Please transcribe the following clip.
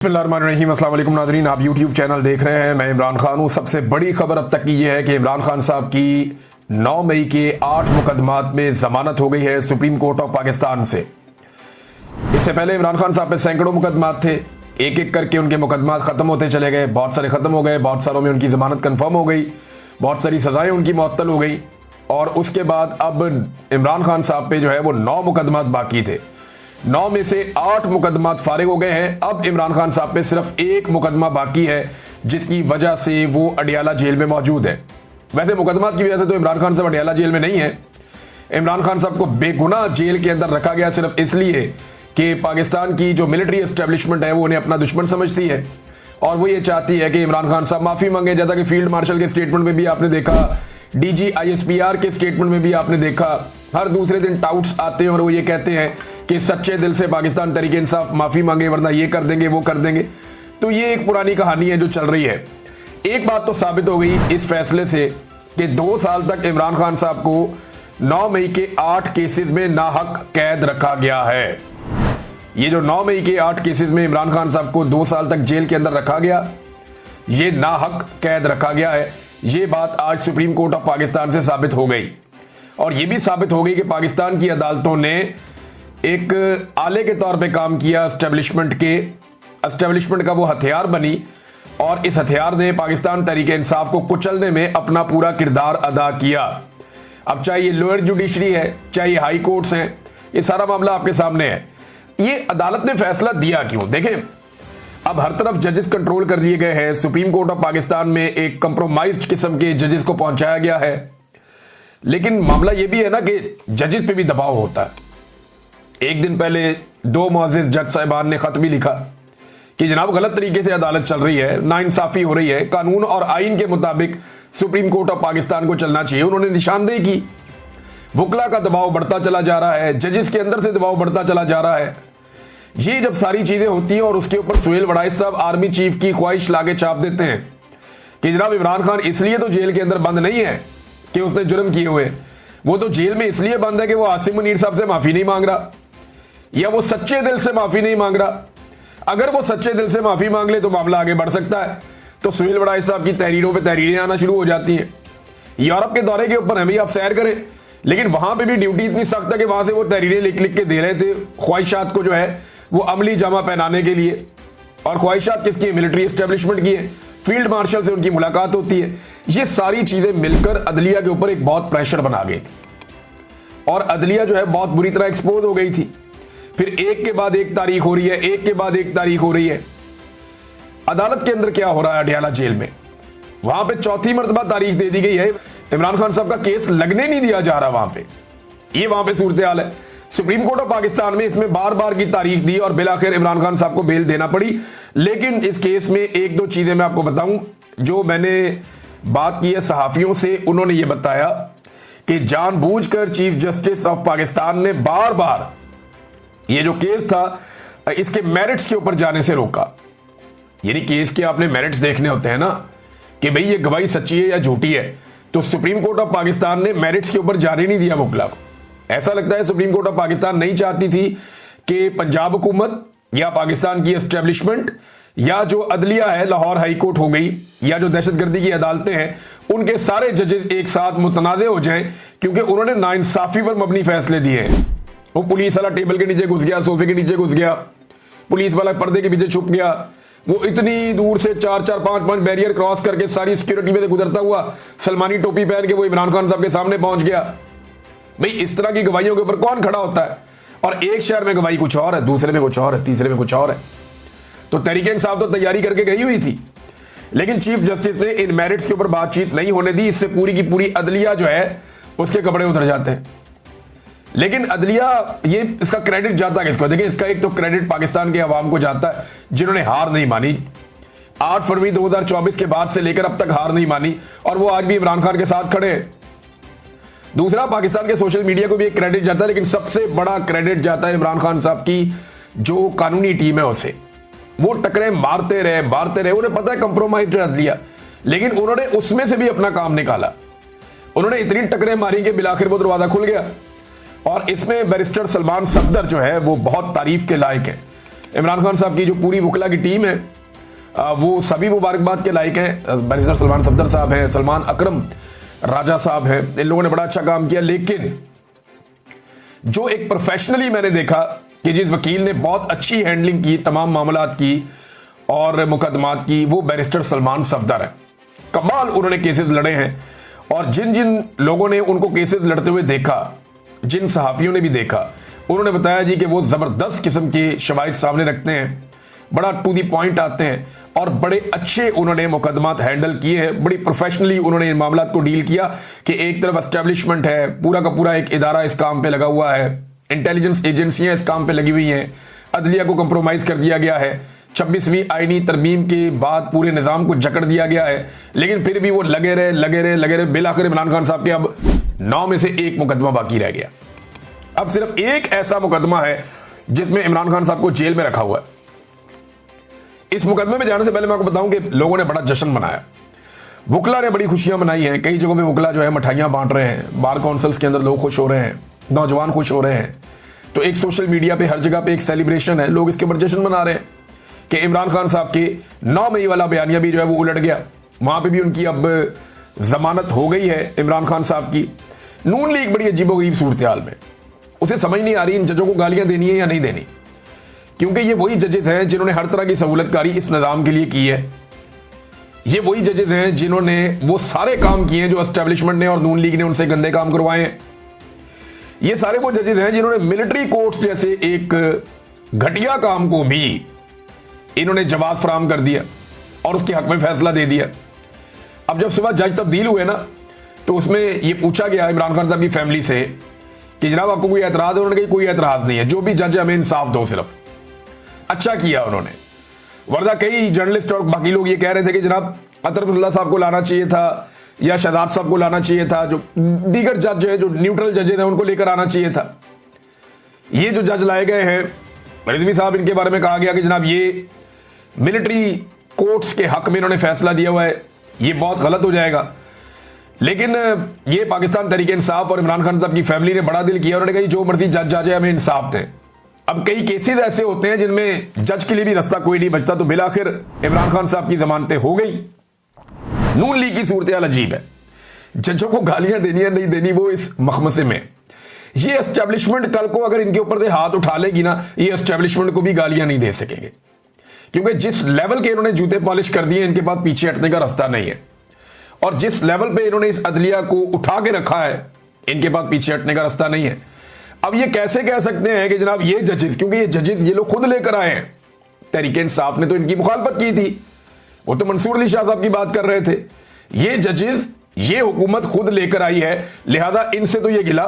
बिस्मिल्लाहिर्रहमानिर्रहीम। अस्सलाम वालेकुम नाज़रीन, आप यूट्यूब चैनल देख रहे हैं। मैं इमरान खान हूँ। सबसे बड़ी खबर अब तक की यह है कि इमरान खान साहब की 9 मई के 8 मुकदमात में जमानत हो गई है सुप्रीम कोर्ट ऑफ पाकिस्तान से। इससे पहले इमरान खान साहब पे सैकड़ों मुकदमात थे, एक एक करके उनके मुकदमात खत्म होते चले गए। बहुत सारे खत्म हो गए, बहुत सारों में उनकी जमानत कन्फर्म हो गई, बहुत सारी सजाएं उनकी मुअत्तल हो गई। और उसके बाद अब इमरान खान साहब पे जो है वो 9 मुकदमात बाकी थे। 9 में से 8 मुकदमात फारिग हो गए हैं। अब इमरान खान साहब पे सिर्फ एक मुकदमा बाकी है, जिसकी वजह से वो अडियाला जेल में मौजूद है। वैसे मुकदमात की वजह से तो इमरान खान साहब अडियाला जेल में नहीं है। इमरान खान साहब को बेगुनाह जेल के अंदर रखा गया सिर्फ इसलिए कि पाकिस्तान की जो मिलिट्री एस्टेब्लिशमेंट है वो उन्हें अपना दुश्मन समझती है और वो ये चाहती है कि इमरान खान साहब माफी मांगे। जैसा कि फील्ड मार्शल के स्टेटमेंट में भी आपने देखा, डीजी आईएसपीआर के स्टेटमेंट में भी आपने देखा, हर दूसरे दिन टाउट्स आते हैं और वो ये कहते हैं कि सच्चे दिल से पाकिस्तान तहरीक इंसाफ माफी मांगे वरना ये कर देंगे वो कर देंगे। तो ये एक पुरानी कहानी है जो चल रही है। एक बात तो साबित हो गई इस फैसले से कि 2 साल तक इमरान खान साहब को 9 मई के 8 केसेस में नाहक कैद रखा गया है। ये जो 9 मई के 8 केसेस में इमरान खान साहब को 2 साल तक जेल के अंदर रखा गया, ये नाहक कैद रखा गया है। ये बात आज सुप्रीम कोर्ट ऑफ पाकिस्तान से साबित हो गई और ये भी साबित हो गई कि पाकिस्तान की अदालतों ने एक आले के तौर पे काम किया। एस्टेब्लिशमेंट का वो हथियार बनी और इस हथियार ने पाकिस्तान तहरीक इंसाफ को कुचलने में अपना पूरा किरदार अदा किया। अब चाहे ये लोअर जुडिशरी है, चाहे ये हाई कोर्ट्स हैं, ये सारा मामला आपके सामने है। ये अदालत ने फैसला दिया क्यों? देखें, अब हर तरफ जजेस कंट्रोल कर दिए गए हैं। सुप्रीम कोर्ट ऑफ पाकिस्तान में एक कंप्रोमाइज्ड किस्म के जजेस को पहुंचाया गया है। लेकिन मामला यह भी है ना कि जजेस पे भी दबाव होता है। एक दिन पहले 2 मुअज़्ज़िज़ जज साहिबान ने खत भी लिखा कि जनाब गलत तरीके से अदालत चल रही है, नाइंसाफी हो रही है, कानून और आइन के मुताबिक सुप्रीम कोर्ट ऑफ पाकिस्तान को चलना चाहिए। उन्होंने निशानदेही की। वकला का दबाव बढ़ता चला जा रहा है, जजेस के अंदर से दबाव बढ़ता चला जा रहा है। ये जब सारी चीजें होती हैं और उसके ऊपर सुहेल वड़ाइच साहब आर्मी चीफ की ख्वाहिश लाके छाप देते हैं कि जनाब इमरान खान इसलिए तो जेल के अंदर बंद नहीं है कि उसने जुर्म किए हुए, वो तो जेल में इसलिए बंद है कि वो आसिम मुनीर साहब से माफी नहीं मांग रहा या वो सच्चे दिल से माफी नहीं मांग रहा। अगर वो सच्चे दिल से माफी मांग ले तो मामला आगे बढ़ सकता है। तो सुहेल वड़ाइच साहब की तहरीरों पर तहरीरें आना शुरू हो जाती हैं। यूरोप के दौरे के ऊपर हैं भाई, आप सैर करें, लेकिन वहां पर भी ड्यूटी इतनी सख्त है कि वहां से वो तहरीरें लिख लिख के दे रहे थे ख्वाहिशात को जो है वो अमली जामा पहनाने के लिए। और ख्वाहिशात किसकी है? मिलिट्री एस्टेब्लिशमेंट की है। फील्ड मार्शल से उनकी मुलाकात होती है। ये सारी चीजें मिलकर अदलिया के ऊपर एक बहुत प्रेशर बना गई थी और अदलिया जो है बहुत बुरी तरह एक्सपोज हो गई थी। फिर एक के बाद एक तारीख हो रही है, एक के बाद एक तारीख हो रही है। अदालत के अंदर क्या हो रहा है? अडियाला जेल में वहां पे 4थी मरतबा तारीख दे दी गई है। इमरान खान साहब का केस लगने नहीं दिया जा रहा वहां पे। ये वहां पे सूरत हाल है। सुप्रीम कोर्ट ऑफ पाकिस्तान में इसमें बार बार की तारीख दी और बिलाखिर इमरान खान साहब को बेल देना पड़ी। लेकिन इस केस में 1-2 चीजें मैं आपको बताऊं जो मैंने बात की है सहाफियों से। उन्होंने ये बताया कि जानबूझकर चीफ जस्टिस ऑफ पाकिस्तान ने बार बार ये जो केस था इसके मेरिट्स के ऊपर जाने से रोका। यानी केस के आपने मेरिट्स देखने होते हैं ना कि भाई ये गवाही सच्ची है या झूठी है। तो सुप्रीम कोर्ट ऑफ पाकिस्तान ने मेरिट्स के ऊपर जाने नहीं दिया वकला को। ऐसा लगता है सुप्रीम कोर्ट ऑफ पाकिस्तान नहीं चाहती थी कि पंजाब हुकूमत या पाकिस्तान की एस्टेब्लिशमेंट या जो अदलिया है, लाहौर हाई कोर्ट हो गई, या जो दहशतगर्दी की अदालतें हैं, उनके सारे जजेस एक साथ मुतनाज़े हो जाएं, क्योंकि उन्होंने नाइंसाफी पर मबनी फैसले दिए हैं। वो पुलिस वाला टेबल के नीचे घुस गया, सोफे के नीचे घुस गया, पुलिस वाला पर्दे के पीछे छुप गया, वो इतनी दूर से 4-4, 5-5 बैरियर क्रॉस करके सारी सिक्योरिटी में से गुजरता हुआ सलमानी टोपी पहन के वो इमरान खान साहब के सामने पहुंच गया। भाई इस तरह की गवाहियों के ऊपर कौन खड़ा होता है? और एक शहर में गवाही कुछ और है, दूसरे में कुछ और है, तीसरे में कुछ और है। तो तहरीक इंसाफ तो तैयारी करके गई हुई थी, लेकिन चीफ जस्टिस ने इन मेरिट्स के ऊपर बातचीत नहीं होने दी। इससे पूरी की पूरी अदलिया जो है उसके कपड़े उतर जाते हैं। लेकिन अदलिया, ये इसका क्रेडिट जाता है किसको? देखिए, इसका एक तो क्रेडिट पाकिस्तान के अवाम को जाता है जिन्होंने हार नहीं मानी। 8 फरवरी 2024 के बाद से लेकर अब तक हार नहीं मानी और वो आज भी इमरान खान के साथ खड़े हैं। दूसरा, पाकिस्तान के सोशल मीडिया को भी एक क्रेडिट जाता है, लेकिन सबसे बड़ा क्रेडिट जाता है इमरान खान साहब की जो कानूनी टीम है उसे। वो टकरे मारते रहे, उन्हें पता है कंप्रोमाइज कर दिया, लेकिन उन्होंने उसमें से भी अपना काम निकाला। उन्होंने इतनी टकरे मारी कि बिलाखिर वो दरवाजा खुल गया। और इसमें बैरिस्टर सलमान सफदर जो है वो बहुत तारीफ के लायक है। इमरान खान साहब की जो पूरी वकला की टीम है वो सभी मुबारकबाद के लायक हैं। बैरिस्टर सलमान सफदर साहब हैं, सलमान अकरम राजा साहब हैं, इन लोगों ने बड़ा अच्छा काम किया। लेकिन जो एक प्रोफेशनली मैंने देखा कि जिस वकील ने बहुत अच्छी हैंडलिंग की तमाम मामलात की और मुकदमात की, वो बैरिस्टर सलमान सफदर है। कमाल उन्होंने केसेस लड़े हैं और जिन जिन लोगों ने उनको केसेस लड़ते हुए देखा, जिन सहाफियों ने भी देखा, उन्होंने बताया जी कि वो जबरदस्त किस्म के शवाहिद सामने रखते हैं, बड़ा टू दी पॉइंट आते हैं और बड़े अच्छे उन्होंने मुकदमात हैंडल किए हैं। बड़ी प्रोफेशनली उन्होंने इन मामलात को डील किया कि एक तरफ एस्टेब्लिशमेंट है, पूरा का पूरा एक इदारा इस काम पे लगा हुआ है, इंटेलिजेंस एजेंसियां इस काम पे लगी हुई हैं, अदलिया को कंप्रोमाइज कर दिया गया है, 26वीं आईनी तरमीम के बाद पूरे निज़ाम को जकड़ दिया गया है, लेकिन फिर भी वो लगे रहे। बिलाखिर इमरान खान साहब के अब 9 में से 1 मुकदमा बाकी रह गया। अब सिर्फ एक ऐसा मुकदमा है जिसमें इमरान खान साहब को जेल में रखा हुआ है। इस मुकदमे में जाने से पहले मैं आपको बताऊं कि लोगों ने बड़ा जश्न मनाया, वकला ने बड़ी खुशियां मनाई हैं। कई जगहों में वकला जो है मिठाइयां बांट रहे हैं, बार काउंसिल्स के अंदर लोग खुश हो रहे हैं, नौजवान खुश हो रहे हैं। तो एक सोशल मीडिया पे हर जगह पे एक सेलिब्रेशन है, लोग इसके ऊपर जश्न मना रहे हैं कि इमरान खान साहब के 9 मई वाला बयानिया भी जो है वो उलट गया। वहां पर भी उनकी अब जमानत हो गई है इमरान खान साहब की। नून लीग बड़ी अजीबोगरीब सूरत हाल में, उसे समझ नहीं आ रही इन जजों को गालियां देनी है या नहीं देनी, क्योंकि ये वही जजेस हैं जिन्होंने हर तरह की सहूलतकारी इस निज़ाम के लिए की है। ये वही जजेस हैं जिन्होंने वो सारे काम किए हैं जो एस्टेब्लिशमेंट ने और नून लीग ने उनसे गंदे काम करवाए हैं। ये सारे वो जजेस हैं जिन्होंने मिलिट्री कोर्ट्स जैसे एक घटिया काम को भी इन्होंने जवाब फराहम कर दिया और उसके हक में फैसला दे दिया। अब जब सुबह जज तब्दील हुए ना, तो उसमें ये पूछा गया इमरान खान साहब की फैमिली से कि जनाब आपको कोई एतराज़ है? उन्होंने कहा कोई एतराज़ नहीं है, जो भी जज हमें इंसाफ दो। सिर्फ अच्छा किया उन्होंने, वरना कई जर्नलिस्ट और बाकी लोग ये कह रहे थे कि जनाब अतरफुल्ला साहब को लाना चाहिए था या शहजाद साहब को लाना चाहिए था, जो दीगर जज है, जो न्यूट्रल जजेज हैं, उनको लेकर आना चाहिए था। ये जो जज लाए गए हैं रिजवी साहब, इनके बारे में कहा गया कि जनाब ये मिलिट्री कोर्ट्स के हक में इन्होंने फैसला दिया हुआ है, ये बहुत गलत हो जाएगा। लेकिन ये पाकिस्तान तहरीक इंसाफ और इमरान खान साहब की फैमिली ने बड़ा दिल किया, उन्होंने कहा जो मर्जी जज आ जाए हमें इंसाफ दें। अब कई केसेस ऐसे होते हैं जिनमें जज के लिए भी रास्ता कोई नहीं बचता, तो बिलाखिर इमरान खान साहब की जमानतें हो गई। नून लीग की सूरत हाल अजीब है, जजों को गालियां देनी है नहीं देनी वो इस मखमसे में। ये एस्टेब्लिशमेंट कल को अगर इनके ऊपर से हाथ उठा लेगी ना, ये एस्टेब्लिशमेंट को भी गालियां नहीं दे सकेंगे, क्योंकि जिस लेवल के इन्होंने जूते पॉलिश कर दिए इनके पास पीछे हटने का रास्ता नहीं है। और जिस लेवल पे इन्होंने इस अदलिया को उठा के रखा है, इनके पास पीछे हटने का रास्ता नहीं है। अब ये कैसे कह सकते हैं कि जनाब ये जजेस, क्योंकि ये जजेस ये लोग खुद लेकर आए हैं, तहरीक इंसाफ ने तो इनकी मुखालफत की थी, वो तो मंसूर अली शाह साहब की बात कर रहे थे। ये जजेस ये हुकूमत खुद लेकर आई है, लिहाजा इनसे तो ये गिला